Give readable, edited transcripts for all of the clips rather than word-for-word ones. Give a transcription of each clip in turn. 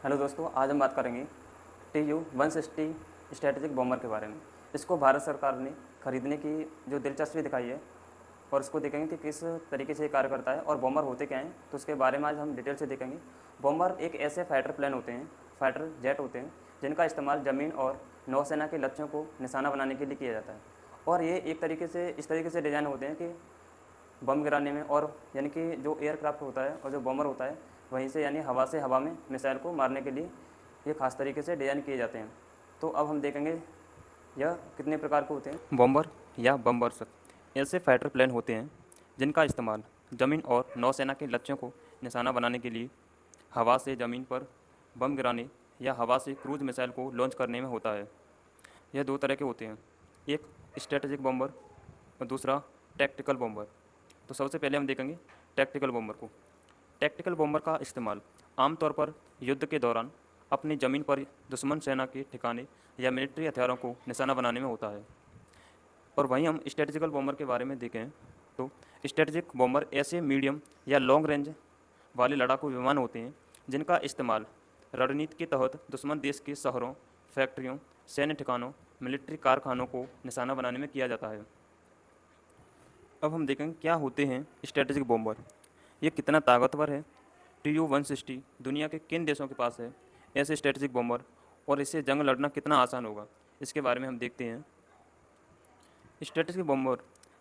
Hello दोस्तों, आज हम बात करेंगे TU-160 स्ट्रेटेजिक बॉम्बर के बारे में। इसको भारत सरकार ने खरीदने की जो दिलचस्पी दिखाई है और इसको देखेंगे कि किस तरीके से ये कार्य करता है और बॉम्बर होते क्या हैं, तो उसके बारे में आज हम डिटेल से देखेंगे। बॉम्बर एक ऐसे फाइटर प्लेन होते हैं, फाइटर जेट होते हैं, जिनका इस्तेमाल ज़मीन और नौसेना के लक्ष्यों को निशाना बनाने के लिए किया जाता है। और ये एक तरीके से इस तरीके से डिज़ाइन होते हैं कि बम गिराने में, और यानी कि जो एयरक्राफ्ट होता है और जो बॉम्बर होता है वहीं से यानी हवा से हवा में मिसाइल को मारने के लिए ये खास तरीके से डिज़ाइन किए जाते हैं। तो अब हम देखेंगे यह कितने प्रकार के होते हैं। बॉम्बर या बम्बर्स ऐसे फाइटर प्लेन होते हैं जिनका इस्तेमाल ज़मीन और नौसेना के लक्ष्यों को निशाना बनाने के लिए हवा से ज़मीन पर बम गिराने या हवा से क्रूज मिसाइल को लॉन्च करने में होता है। यह दो तरह के होते हैं, एक स्ट्रेटेजिक बॉम्बर और दूसरा टैक्टिकल बॉम्बर। तो सबसे पहले हम देखेंगे टैक्टिकल बॉम्बर को। टैक्टिकल बॉम्बर का इस्तेमाल आमतौर पर युद्ध के दौरान अपनी ज़मीन पर दुश्मन सेना के ठिकाने या मिलिट्री हथियारों को निशाना बनाने में होता है। और वहीं हम स्ट्रेटेजिकल बॉम्बर के बारे में देखें तो स्ट्रेटेजिक बॉम्बर ऐसे मीडियम या लॉन्ग रेंज वाले लड़ाकू विमान होते हैं जिनका इस्तेमाल रणनीति के तहत दुश्मन देश के शहरों, फैक्ट्रियों, सैन्य ठिकानों, मिलिट्री कारखानों को निशाना बनाने में किया जाता है। अब हम देखेंगे क्या होते हैं स्ट्रेटेजिक बॉम्बर, ये कितना ताकतवर है। TU-160 दुनिया के किन देशों के पास है ऐसे स्ट्रेटेजिक बॉम्बर, और इससे जंग लड़ना कितना आसान होगा, इसके बारे में हम देखते हैं। स्ट्रेटेजिक बॉम्बर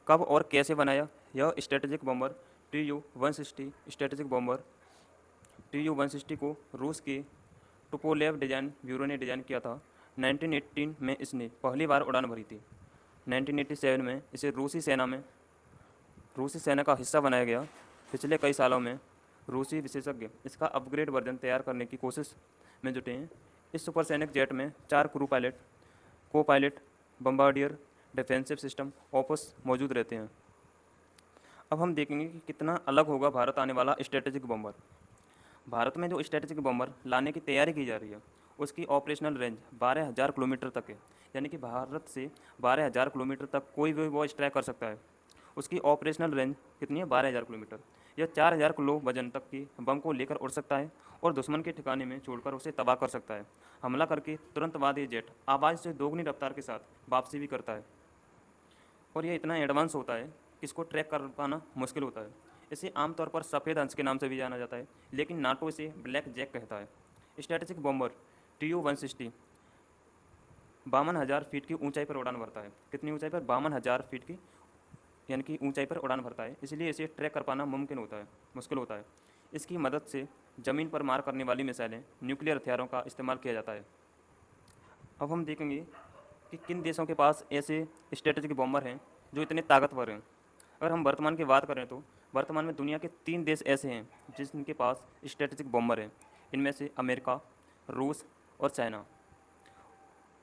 कब और कैसे बनाया। यह strategic bomber TU-160 strategic bomber TU-160 को रूस के टुपोलेव डिज़ाइन ब्यूरो ने डिज़ाइन किया था। 1918 में इसने पहली बार उड़ान भरी थी। 1987 में इसे रूसी सेना का हिस्सा बनाया गया। पिछले कई सालों में रूसी विशेषज्ञ इसका अपग्रेड वर्जन तैयार करने की कोशिश में जुटे हैं। इस सुपरसैनिक जेट में 4 क्रू पायलट, को pilot, Bombardier, defensive system office मौजूद रहते हैं। अब हम देखेंगे कि कितना अलग होगा भारत आने वाला स्ट्रेटेजिक बॉम्बर। भारत में जो स्ट्रेटेजिक बॉम्बर लाने की तैयारी की जा रही है उसकी ऑपरेशनल रेंज 12,000 किलोमीटर तक है, यानी कि भारत से 12,000 किलोमीटर तक कोई भी वो स्ट्राइक कर सकता है। उसकी ऑपरेशनल रेंज कितनी है? 12,000 किलोमीटर। यह 4,000 किलो वजन तक की बम को लेकर उड़ सकता है और दुश्मन के ठिकाने में छोड़कर उसे तबाह कर सकता है। हमला करके तुरंत बाद ये जेट आवाज़ से दोगुनी रफ्तार के साथ वापसी भी करता है। और यह इतना एडवांस होता है कि इसको ट्रैक कर पाना मुश्किल होता है। इसे आमतौर पर सफ़ेद हंस के नाम से भी जाना जाता है, लेकिन नाटो इसे ब्लैक जैक कहता है। स्ट्रेटेजिक बॉम्बर TU-160 52,000 फीट की ऊंचाई पर उड़ान भरता है। कितनी ऊंचाई पर? 52,000 फीट की यानी कि ऊंचाई पर उड़ान भरता है, इसलिए इसे ट्रैक कर पाना मुश्किल होता है। इसकी मदद से ज़मीन पर मार करने वाली मिसाइलें, न्यूक्लियर हथियारों का इस्तेमाल किया जाता है। अब हम देखेंगे कि किन देशों के पास ऐसे स्ट्रेटेजिक बॉम्बर हैं जो इतने ताकतवर हैं। अगर हम वर्तमान की बात करें तो वर्तमान में दुनिया के 3 देश ऐसे हैं जिनके पास स्ट्रेटेजिक बॉम्बर हैं। इनमें से अमेरिका, रूस और चाइना।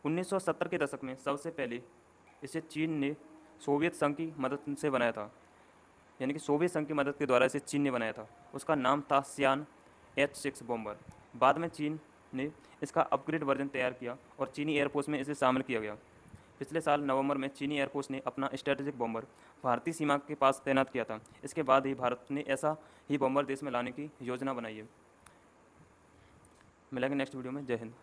1970 के दशक में सबसे पहले इसे चीन ने सोवियत संघ की मदद से बनाया था, यानी कि सोवियत संघ की मदद के द्वारा इसे चीन ने बनाया था। उसका नाम था सियान H-6 बॉम्बर। बाद में चीन ने इसका अपग्रेड वर्जन तैयार किया और चीनी एयरफोर्स में इसे शामिल किया गया। पिछले साल नवंबर में चीनी एयरफोर्स ने अपना स्ट्रेटेजिक बॉम्बर भारतीय सीमा के पास तैनात किया था। इसके बाद ही भारत ने ऐसा ही बॉम्बर देश में लाने की योजना बनाई है। मिलेंगे नेक्स्ट वीडियो में। जय हिंद।